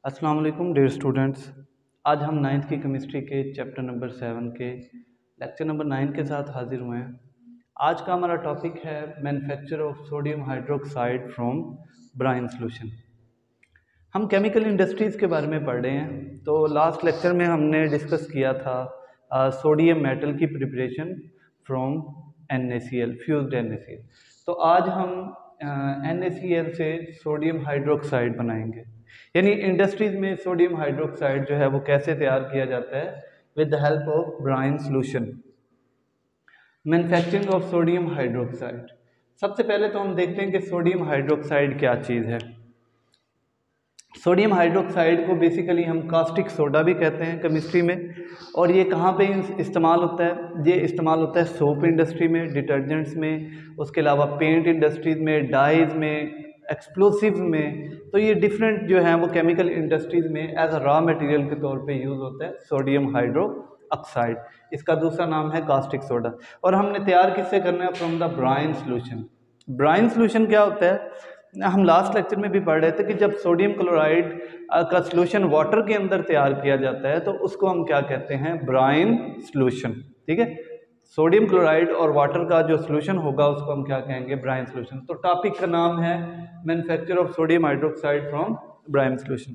अस्सलाम वालेकुम dear students. आज हम नाइन्थ की केमिस्ट्री के चैप्टर नंबर 7 के लेक्चर नंबर 9 के साथ हाजिर हुए हैं। आज का हमारा टॉपिक है manufacture of sodium hydroxide from brine solution. हम केमिकल इंडस्ट्रीज़ के बारे में पढ़ रहे हैं। तो लास्ट लेक्चर में हमने डिस्कस किया था सोडियम मेटल की preparation from NaCl, fused NaCl। तो आज हम NaCl से सोडियम हाइड्रोक्साइड बनाएंगे, यानी इंडस्ट्रीज में सोडियम हाइड्रोक्साइड जो है वो कैसे तैयार किया जाता है with the help of brine solution. Manufacturing of sodium hydroxide. सबसे पहले तो हम देखते हैं कि सोडियम हाइड्रोक्साइड क्या चीज़ है। सोडियम हाइड्रोक्साइड को बेसिकली हम कास्टिक सोडा भी कहते हैं केमिस्ट्री में। और ये कहाँ पे इस्तेमाल होता है? ये इस्तेमाल होता है सोप इंडस्ट्री में, डिटर्जेंट्स में, उसके अलावा पेंट इंडस्ट्रीज में, डाइज में, एक्सप्लोसिव में। तो ये डिफरेंट जो है वो केमिकल इंडस्ट्रीज में एज अ रॉ मटेरियल के तौर पे यूज़ होता है सोडियम हाइड्रो ऑक्साइड। इसका दूसरा नाम है कास्टिक सोडा। और हमने तैयार किससे करना है? From the brine solution. Brine solution क्या होता है? हम लास्ट लेक्चर में भी पढ़ रहे थे कि जब सोडियम क्लोराइड का सॉल्यूशन वाटर के अंदर तैयार किया जाता है तो उसको हम क्या कहते हैं? Brine solution. ठीक है, सोडियम क्लोराइड और वाटर का जो सॉल्यूशन होगा उसको हम क्या कहेंगे? Brine solution. तो टॉपिक का नाम है manufacture of sodium hydroxide from brine solution.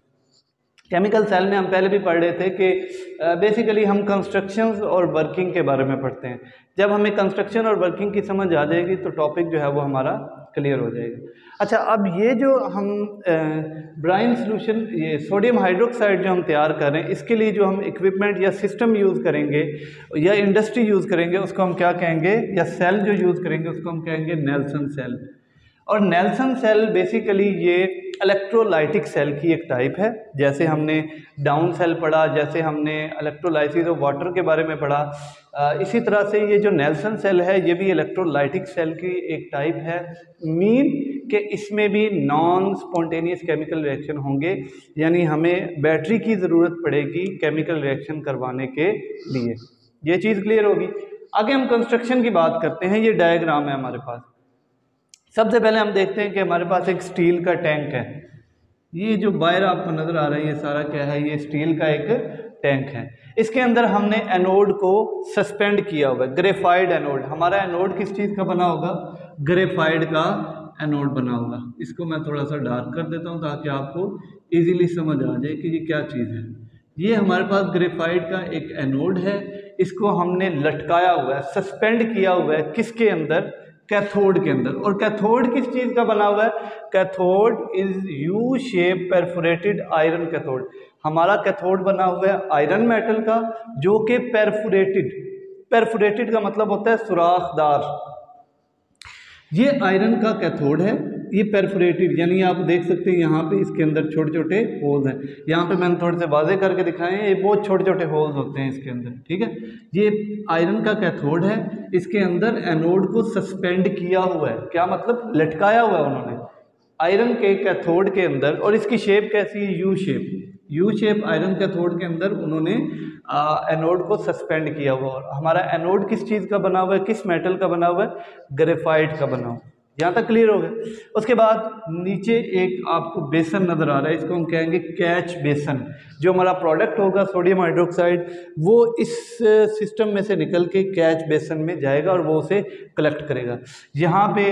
Chemical cell में हम पहले भी पढ़ रहे थे कि बेसिकली हम कंस्ट्रक्शंस और वर्किंग के बारे में पढ़ते हैं। जब हमें कंस्ट्रक्शन और वर्किंग की समझ आ जाएगी तो टॉपिक जो है वो हमारा क्लियर हो जाएगा। अच्छा, अब ये जो हम ब्राइन सॉल्यूशन, ये सोडियम हाइड्रोक्साइड जो हम तैयार कर रहे हैं, इसके लिए जो हम इक्विपमेंट या सिस्टम यूज़ करेंगे या इंडस्ट्री यूज़ करेंगे उसको हम क्या कहेंगे? या सेल जो यूज़ करेंगे उसको हम कहेंगे नेल्सन सेल। और नेल्सन सेल बेसिकली ये इलेक्ट्रोलाइटिक सेल की एक टाइप है। जैसे हमने डाउन सेल पढ़ा, जैसे हमने इलेक्ट्रोलाइसिस ऑफ वाटर के बारे में पढ़ा, इसी तरह से ये जो नेल्सन सेल है ये भी इलेक्ट्रोलाइटिक सेल की एक टाइप है। मीन कि इसमें भी नॉन स्पॉन्टेनियस केमिकल रिएक्शन होंगे, यानी हमें बैटरी की ज़रूरत पड़ेगी केमिकल रिएक्शन करवाने के लिए। ये चीज़ क्लियर होगी। आगे हम कंस्ट्रक्शन की बात करते हैं। ये डायग्राम है हमारे पास। सबसे पहले हम देखते हैं कि हमारे पास एक स्टील का टैंक है। ये जो बाहर आपको नज़र आ रहा है ये सारा क्या है? ये स्टील का एक टैंक है। इसके अंदर हमने एनोड को सस्पेंड किया हुआ है, ग्रेफाइड एनोड। हमारा एनोड किस चीज़ का बना होगा? ग्रेफाइड का एनोड बना होगा। इसको मैं थोड़ा सा डार्क कर देता हूँ ताकि आपको इजीली समझ आ जाए कि ये क्या चीज़ है। ये हमारे पास ग्रेफाइड का एक एनोड है। इसको हमने लटकाया हुआ है, सस्पेंड किया हुआ है। किसके अंदर? कैथोड के अंदर। और कैथोड किस चीज़ का बना हुआ है? Cathode is U shape perforated iron cathode. हमारा कैथोड बना हुआ है आयरन मेटल का, जो कि परफोरेटेड। परफोरेटेड का मतलब होता है सुराखदार। ये आयरन का कैथोड है, ये परफोरेटेड, यानी आप देख सकते हैं यहाँ पे इसके अंदर छोटे छोटे होल्स हैं। यहाँ पे मैंने थोड़े से वाजे करके दिखाए हैं, ये बहुत छोटे छोटे होल्स होते हैं इसके अंदर। ठीक है, ये आयरन का कैथोड है। इसके अंदर एनोड को सस्पेंड किया हुआ है। क्या मतलब? लटकाया हुआ है उन्होंने आयरन के कैथोड के अंदर। और इसकी शेप कैसी है? U shape. U shape iron cathode के अंदर उन्होंने एनोड को सस्पेंड किया हुआ। और हमारा एनोड किस चीज़ का बना हुआ है? किस मेटल का बना हुआ है? ग्रेफाइट का बना हुआ। यहाँ तक क्लियर हो गया। उसके बाद नीचे एक आपको बेसन नज़र आ रहा है, इसको हम कहेंगे कैच बेसन। जो हमारा प्रोडक्ट होगा सोडियम हाइड्रोक्साइड, वो इस सिस्टम में से निकल के कैच बेसन में जाएगा और वो उसे कलेक्ट करेगा। यहाँ पे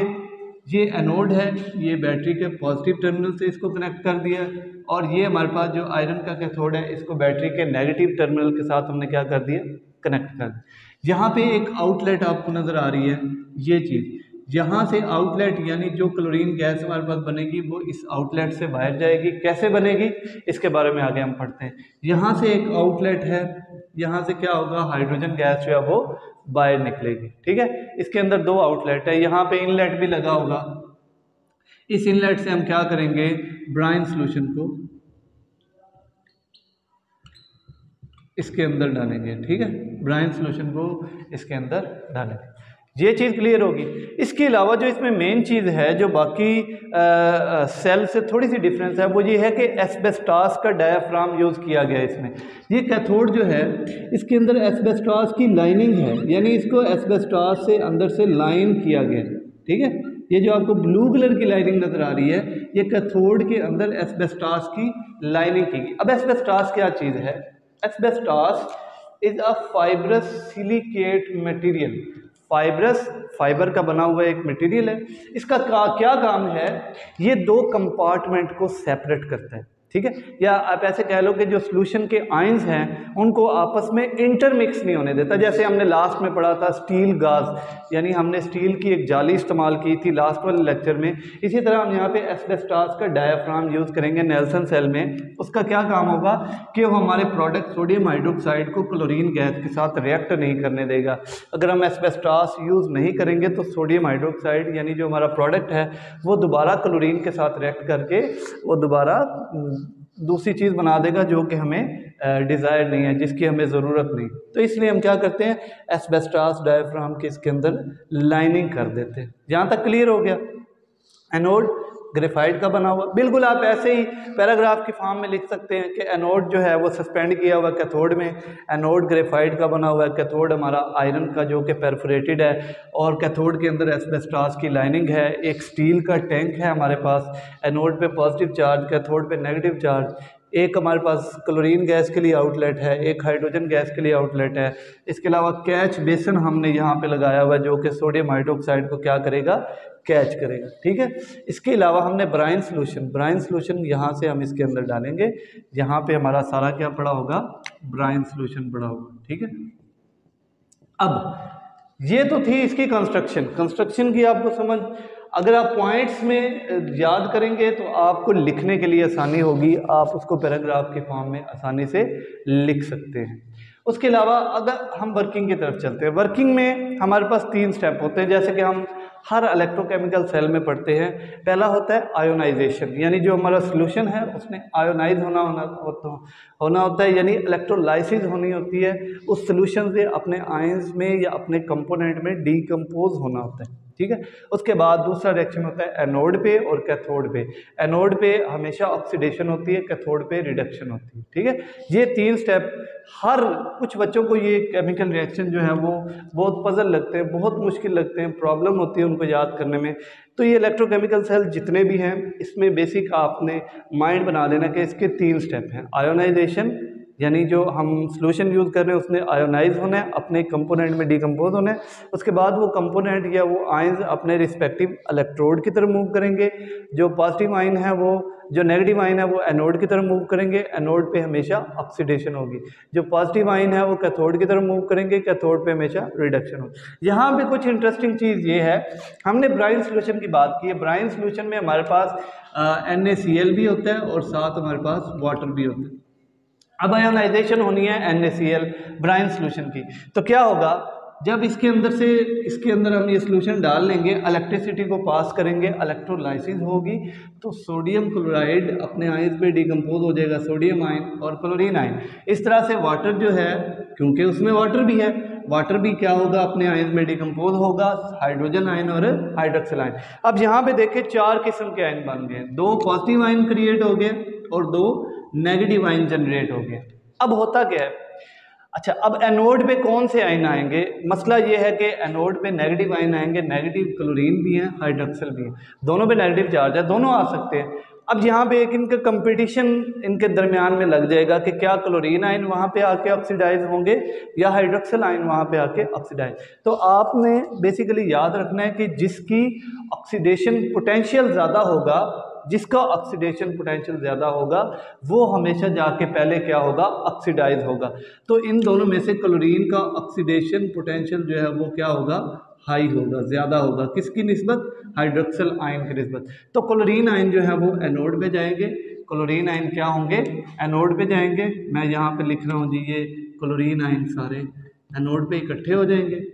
ये एनोड है, ये बैटरी के पॉजिटिव टर्मिनल से इसको कनेक्ट कर दिया। और ये हमारे पास जो आयरन का कैथोड है, इसको बैटरी के नेगेटिव टर्मिनल के साथ हमने क्या कर दिया? कनेक्ट कर दिया। यहाँ पे एक आउटलेट आपको नज़र आ रही है, ये चीज़। यहाँ से आउटलेट, यानी जो क्लोरीन गैस हमारे पास बनेगी वो इस आउटलेट से बाहर जाएगी। कैसे बनेगी इसके बारे में आगे हम पढ़ते हैं। यहाँ से एक आउटलेट है, यहाँ से क्या होगा? हाइड्रोजन गैस जो है वो बाहर निकलेगी। ठीक है, इसके अंदर दो आउटलेट है। यहाँ पे इनलेट भी लगा होगा। इस इनलेट से हम क्या करेंगे? ब्राइन सॉल्यूशन को इसके अंदर डालेंगे। ठीक है, ब्राइन सॉल्यूशन को इसके अंदर डालेंगे। ये चीज़ क्लियर होगी। इसके अलावा जो इसमें मेन चीज़ है जो बाकी सेल से थोड़ी सी डिफरेंस है, वो ये है कि एस्बेस्टॉस का डायाफ्राम यूज़ किया गया है इसमें। ये कैथोड जो है इसके अंदर एस्बेस्टॉस की लाइनिंग है, यानी इसको एस्बेस्टॉस से अंदर से लाइन किया गया है। ठीक है, ये जो आपको ब्लू कलर की लाइनिंग नज़र आ रही है, ये कैथोड के अंदर एस्बेस्टॉस की लाइनिंग की गई। अब एस्बेस्टॉस क्या चीज़ है? Asbestos is a fibrous silicate material. Fibre का बना हुआ एक मटेरियल है। इसका क्या काम है? ये दो कंपार्टमेंट को सेपरेट करता है, ठीक है, या आप ऐसे कह लो कि जो सोल्यूशन के आयंस हैं उनको आपस में इंटरमिक्स नहीं होने देता। जैसे हमने लास्ट में पढ़ा था स्टील गाज, यानी हमने स्टील की एक जाली इस्तेमाल की थी लास्ट वाले लेक्चर में। इसी तरह हम यहाँ पे एस्बेस्टॉस का डायाफ्राम यूज़ करेंगे नेल्सन सेल में। उसका क्या काम होगा कि वो हमारे प्रोडक्ट सोडियम हाइड्रोक्साइड को क्लोरीन गैस के साथ रिएक्ट नहीं करने देगा। अगर हम एस्बेस्टॉस यूज़ नहीं करेंगे तो सोडियम हाइड्रोक्साइड यानी जो हमारा प्रोडक्ट है वो दोबारा क्लोरीन के साथ रिएक्ट करके वो दोबारा दूसरी चीज़ बना देगा जो कि हमें डिज़ायर नहीं है, जिसकी हमें ज़रूरत नहीं। तो इसलिए हम क्या करते हैं, एस्बेस्टॉस डायाफ्राम के इसके अंदर लाइनिंग कर देते हैं। यहाँ तक क्लियर हो गया? एनोड ग्रेफाइट का बना हुआ, बिल्कुल आप ऐसे ही पैराग्राफ की फॉर्म में लिख सकते हैं कि एनोड जो है वो सस्पेंड किया हुआ कैथोड में, एनोड ग्रेफाइट का बना हुआ है, कैथोड हमारा आयरन का जो कि परफोरेटेड है, और कैथोड के अंदर एस्बेस्टॉस की लाइनिंग है। एक स्टील का टैंक है हमारे पास, एनोड पे पॉजिटिव चार्ज, कैथोड पे नेगेटिव चार्ज। एक हमारे पास क्लोरीन गैस के लिए आउटलेट है, एक हाइड्रोजन गैस के लिए आउटलेट है। इसके अलावा कैच बेसन हमने यहाँ पे लगाया हुआ है जो कि सोडियम हाइड्रोक्साइड को क्या करेगा, कैच करेगा, ठीक है। इसके अलावा हमने ब्राइन सोल्यूशन यहाँ से हम इसके अंदर डालेंगे। यहाँ पे हमारा सारा क्या पड़ा होगा, ब्राइन सोल्यूशन पड़ा होगा, ठीक है। अब ये तो थी इसकी कंस्ट्रक्शन की आपको समझ। अगर आप पॉइंट्स में याद करेंगे तो आपको लिखने के लिए आसानी होगी, आप उसको पैराग्राफ के फॉर्म में आसानी से लिख सकते हैं। उसके अलावा अगर हम वर्किंग की तरफ चलते हैं, वर्किंग में हमारे पास 3 स्टेप होते हैं, जैसे कि हम हर इलेक्ट्रोकेमिकल सेल में पढ़ते हैं। पहला होता है आयोनाइजेशन, यानी जो हमारा सोल्यूशन है उसमें आयोनाइज होना होता है, यानी इलेक्ट्रोलाइसिस होनी होती है। उस सोल्यूशन से अपने आयंस में या अपने कंपोनेंट में डीकम्पोज होना होता है, ठीक है। उसके बाद दूसरा रिएक्शन होता है एनोड पे और कैथोड पे। एनोड पे हमेशा ऑक्सीडेशन होती है, कैथोड पे रिडक्शन होती है, ठीक है। ये 3 स्टेप, हर कुछ बच्चों को ये केमिकल रिएक्शन जो है वो बहुत पजल लगते हैं, बहुत मुश्किल लगते हैं, प्रॉब्लम होती है उनको याद करने में। तो ये इलेक्ट्रोकेमिकल सेल जितने भी हैं इसमें बेसिक आपने माइंड बना लेना कि इसके 3 स्टेप हैं। आयोनाइजेशन, यानी जो हम सोल्यूशन यूज़ कर रहे हैं उसने आयोनाइज होना है, अपने कंपोनेंट में डीकम्पोज होना है। उसके बाद वो कंपोनेंट या वो आयंस अपने रिस्पेक्टिव इलेक्ट्रोड की तरफ मूव करेंगे। जो पॉजिटिव आयन है वो, जो नेगेटिव आयन है वो एनोड की तरफ मूव करेंगे, एनोड पे हमेशा ऑक्सीडेशन होगी। जो पॉजिटिव आयन है वो कैथोड की तरफ मूव करेंगे, कैथोड पे हमेशा रिडक्शन होगी। यहाँ पे कुछ इंटरेस्टिंग चीज़ ये है, हमने ब्राइन सोल्यूशन की बात की है। ब्राइन सोल्यूशन में हमारे पास NaCl भी होता है और साथ हमारे पास वाटर भी होता है। अब आयोनाइजेशन होनी है NaCl ब्राइन सोल्यूशन की, तो क्या होगा, जब इसके अंदर हम ये सोल्यूशन डाल लेंगे, इलेक्ट्रिसिटी को पास करेंगे, इलेक्ट्रोलाइसिस होगी, तो सोडियम क्लोराइड अपने आयंस में डीकम्पोज हो जाएगा, सोडियम आयन और क्लोरीन आयन। इस तरह से वाटर जो है, क्योंकि उसमें वाटर भी है, वाटर भी क्या होगा, अपने आयंस में डीकम्पोज होगा, हाइड्रोजन आयन और हाइड्रोक्सिल आयन। अब यहाँ पे देखें 4 किस्म के आयन बन गए, 2 पॉजिटिव आयन क्रिएट हो गए और 2 नेगेटिव आयन जनरेट हो गए। अब होता क्या है, अच्छा, अब एनोड पे कौन से आयन आएंगे? मसला ये है कि एनोड पे नेगेटिव आयन आएंगे, नेगेटिव क्लोरीन भी हैं, हाइड्रोक्सिल भी हैं, दोनों पे नेगेटिव चार्ज है, दोनों आ सकते हैं। अब यहाँ पे एक इनका कंपटीशन इनके दरमियान में लग जाएगा कि क्या क्लोरीन आयन वहाँ पे आके ऑक्सीडाइज होंगे या हाइड्रोक्सिल आयन वहाँ पे आके ऑक्सीडाइज। तो आपने बेसिकली याद रखना है कि जिसकी ऑक्सीडेशन पोटेंशियल ज़्यादा होगा, जिसका ऑक्सीडेशन पोटेंशियल ज़्यादा होगा, वो हमेशा जाके पहले क्या होगा, ऑक्सीडाइज होगा। तो इन दोनों में से क्लोरीन का ऑक्सीडेशन पोटेंशियल जो है वो क्या होगा, हाई होगा, ज़्यादा होगा। किसकी निस्बत? हाइड्रोक्सिल आयन की निस्बत। तो क्लोरीन आयन जो है वो एनोड पे जाएंगे, क्लोरीन आयन क्या होंगे, एनोड पे जाएंगे। मैं यहाँ पे लिख रहा हूँ जी, ये क्लोरीन आयन सारे एनोड पे इकट्ठे हो जाएंगे।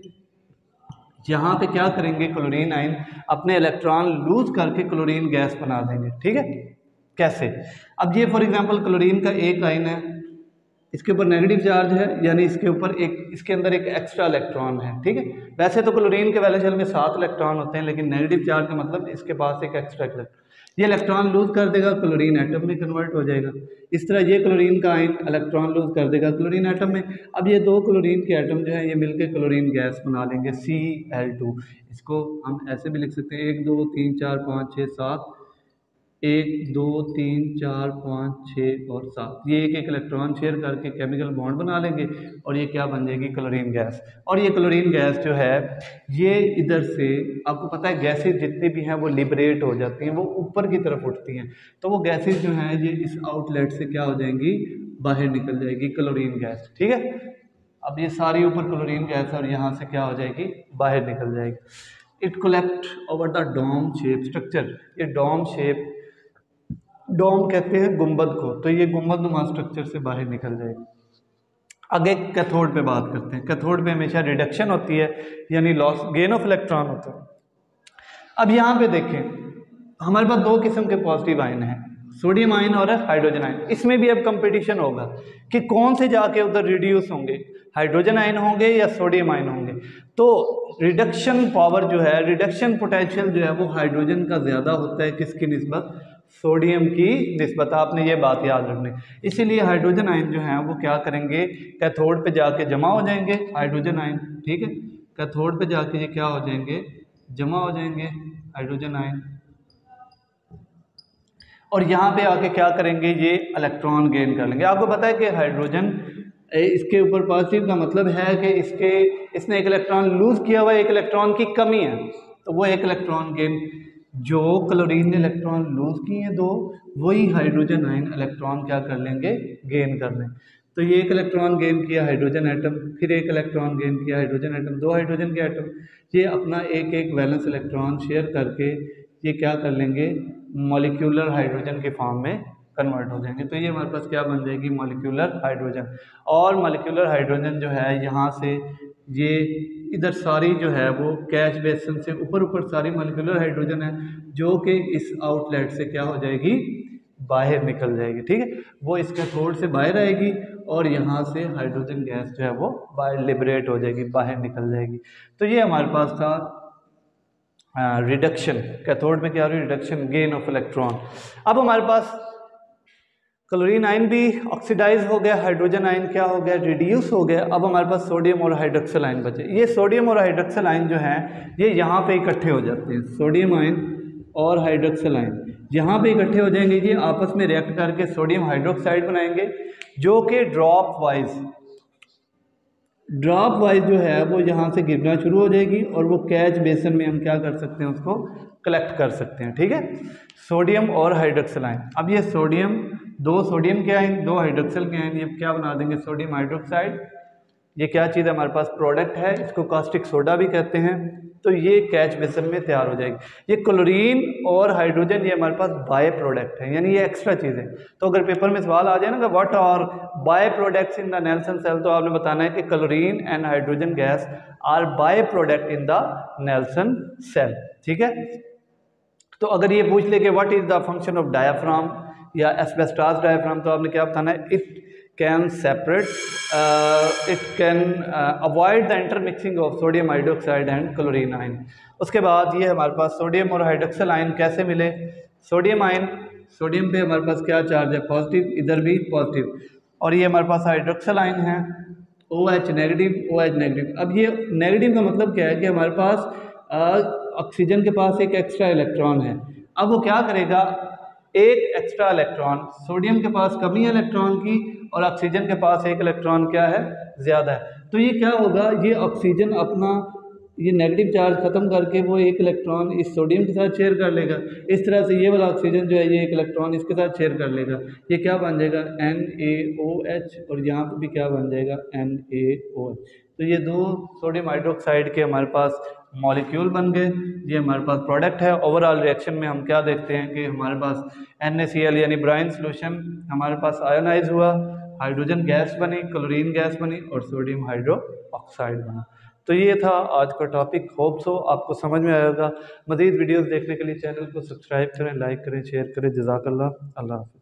यहाँ पे क्या करेंगे, क्लोरीन आयन अपने इलेक्ट्रॉन लूज करके क्लोरीन गैस बना देंगे, ठीक है। कैसे? अब ये फॉर एग्जांपल क्लोरीन का एक आयन है, इसके ऊपर नेगेटिव चार्ज है, यानी इसके ऊपर इसके अंदर एक एक्स्ट्रा इलेक्ट्रॉन है, ठीक है। वैसे तो क्लोरीन के वैलेंस शेल में 7 इलेक्ट्रॉन होते हैं, लेकिन नेगेटिव चार्ज का मतलब इसके पास एक एक्स्ट्रा इलेक्ट्रॉन। ये इलेक्ट्रॉन लूज कर देगा, क्लोरीन एटम में कन्वर्ट हो जाएगा। इस तरह ये क्लोरीन का आयन इलेक्ट्रॉन लूज कर देगा क्लोरीन एटम में। अब ये दो क्लोरीन के एटम जो है ये मिलकर क्लोरीन गैस बना लेंगे Cl2। इसको हम ऐसे भी लिख सकते हैं 1 2 3 4 5 6 7, 1 2 3 4 5 6 और 7। ये एक एक इलेक्ट्रॉन शेयर करके केमिकल बॉन्ड बना लेंगे और ये क्या बन जाएगी, क्लोरीन गैस। और ये क्लोरीन गैस जो है ये इधर से, आपको पता है गैसेज जितनी भी हैं वो लिबरेट हो जाती हैं, वो ऊपर की तरफ उठती हैं। तो वो गैसेज जो हैं ये इस आउटलेट से क्या हो जाएंगी, बाहर निकल जाएगी क्लोरीन गैस। ठीक है, अब ये सारी ऊपर क्लोरीन गैस और यहाँ से क्या हो जाएगी, बाहर निकल जाएगी। It collect over the dome shape structure. ये डोम शेप, डोम कहते हैं गुंबद को, तो ये गुंबदनुमा स्ट्रक्चर से बाहर निकल जाएगी। आगे कैथोड पे बात करते हैं। कैथोड पे हमेशा रिडक्शन होती है, यानी लॉस गेन ऑफ इलेक्ट्रॉन होता है। अब यहाँ पे देखें हमारे पास दो किस्म के पॉजिटिव आयन हैं, सोडियम आयन और हाइड्रोजन आयन। इसमें भी अब कंपटीशन होगा कि कौन से जाके उधर रिड्यूस होंगे, हाइड्रोजन आयन होंगे या सोडियम आयन होंगे। तो रिडक्शन पावर जो है, रिडक्शन पोटेंशियल जो है वो हाइड्रोजन का ज़्यादा होता है, किसकी निस्बत, सोडियम की निस्बत। आपने ये बात याद रखनी। इसीलिए हाइड्रोजन आयन जो है वो क्या करेंगे, कैथोड पे जाके जमा हो जाएंगे हाइड्रोजन आयन। ठीक है, कैथोड पे जाके ये क्या हो जाएंगे, जमा हो जाएंगे हाइड्रोजन आयन, और यहाँ पे आके क्या करेंगे, ये इलेक्ट्रॉन गेन कर लेंगे। आपको पता है कि हाइड्रोजन इसके ऊपर पॉजिटिव का मतलब है कि इसने एक इलेक्ट्रॉन लूज किया हुआ है, एक इलेक्ट्रॉन की कमी है, तो वो एक इलेक्ट्रॉन गेन, जो क्लोरीन ने इलेक्ट्रॉन लूज किए हैं दो, वही हाइड्रोजन आयन इलेक्ट्रॉन क्या कर लेंगे, गेन कर लें। तो ये एक इलेक्ट्रॉन गेन किया हाइड्रोजन एटम, फिर एक इलेक्ट्रॉन गेन किया हाइड्रोजन एटम, दो हाइड्रोजन के एटम, ये अपना एक एक वैलेंस इलेक्ट्रॉन शेयर करके ये क्या कर लेंगे, मॉलिक्यूलर हाइड्रोजन के फॉर्म में कन्वर्ट हो जाएंगे। तो ये हमारे पास क्या बन जाएगी, मॉलिक्यूलर हाइड्रोजन। और मॉलिक्यूलर हाइड्रोजन जो है यहाँ से ये इधर सारी जो है वो कैच बेसन से ऊपर सारी मॉलिक्यूलर हाइड्रोजन है, जो कि इस आउटलेट से क्या हो जाएगी, बाहर निकल जाएगी। ठीक है, वो इस कैथोड से बाहर आएगी और यहाँ से हाइड्रोजन गैस जो है वो बाहर लिबरेट हो जाएगी, बाहर निकल जाएगी। तो ये हमारे पास था रिडक्शन। कैथोड में क्या हो रही है, रिडक्शन, गेन ऑफ इलेक्ट्रॉन। अब हमारे पास क्लोरीन आयन भी ऑक्सीडाइज हो गया, हाइड्रोजन आयन क्या हो गया, रिड्यूस हो गया। अब हमारे पास सोडियम और हाइड्रोक्सिल आयन बचे। ये सोडियम और हाइड्रोक्सिल आयन जो हैं ये यहाँ पे इकट्ठे हो जाते हैं, सोडियम आयन और हाइड्रोक्सिल आयन यहाँ पे इकट्ठे हो जाएंगे, ये आपस में रिएक्ट करके सोडियम हाइड्रोक्साइड बनाएंगे, जो कि ड्रॉप वाइज जो है वो यहाँ से गिरना शुरू हो जाएगी और वो कैच बेसन में हम क्या कर सकते हैं, उसको कलेक्ट कर सकते हैं। ठीक है, सोडियम और हाइड्रोक्सिल आयन। अब ये सोडियम, दो सोडियम के आयन, दो हाइड्रोक्सिल के आयन, ये क्या बना देंगे, सोडियम हाइड्रोक्साइड। ये क्या चीज़ है, हमारे पास प्रोडक्ट है, इसको कास्टिक सोडा भी कहते हैं। तो ये कैच बेसन में तैयार हो जाएगी। ये क्लोरीन और हाइड्रोजन ये हमारे पास बाय प्रोडक्ट है, यानी ये एक्स्ट्रा चीज़ है। तो अगर पेपर में सवाल आ जाए ना कि what are by products in the Nelson cell, तो आपने बताना है कि chlorine and hydrogen gas are by product in the Nelson cell. ठीक है, तो अगर ये पूछ ले कि what is the function of diaphragm या एस्बेस्टॉस डायाफ्राम, तो आपने क्या बताना है, it can separate, it can avoid the intermixing of sodium hydroxide and chlorine ion. उसके बाद ये हमारे पास सोडियम और हाइड्रोक्सिल आयन कैसे मिले, सोडियम आयन, सोडियम पे हमारे पास क्या चार्ज है, पॉजिटिव, इधर भी पॉजिटिव, और ये हमारे पास हाइड्रोक्सिल आयन है, OH नेगेटिव, OH नेगेटिव। अब ये नेगेटिव का मतलब क्या है कि हमारे पास ऑक्सीजन के पास एक एक्स्ट्रा इलेक्ट्रॉन है। अब वो क्या करेगा, एक एक्स्ट्रा इलेक्ट्रॉन, सोडियम के पास कमी है इलेक्ट्रॉन की और ऑक्सीजन के पास एक इलेक्ट्रॉन क्या है, ज़्यादा है। तो ये क्या होगा, ये ऑक्सीजन अपना ये नेगेटिव चार्ज ख़त्म करके वो एक इलेक्ट्रॉन इस सोडियम के साथ शेयर कर लेगा। इस तरह से ये वाला ऑक्सीजन जो है ये एक इलेक्ट्रॉन इसके साथ शेयर कर लेगा। ये क्या बन जाएगा, NaOH, और यहाँ पर भी क्या बन जाएगा, NaOH। तो ये दो सोडियम हाइड्रोक्साइड के हमारे पास मॉलिक्यूल बन गए, ये हमारे पास प्रोडक्ट है। ओवरऑल रिएक्शन में हम क्या देखते हैं कि हमारे पास NaCl यानी ब्राइन सोल्यूशन हमारे पास आयोनाइज हुआ, हाइड्रोजन गैस बनी, क्लोरीन गैस बनी और सोडियम हाइड्रो ऑक्साइड बना। तो ये था आज का टॉपिक। होप सो आपको समझ में आएगा। मज़ीद वीडियोस देखने के लिए चैनल को सब्सक्राइब करें, लाइक करें, शेयर करें। जज़ाकल्लाह, अल्लाह हाफ़िज़।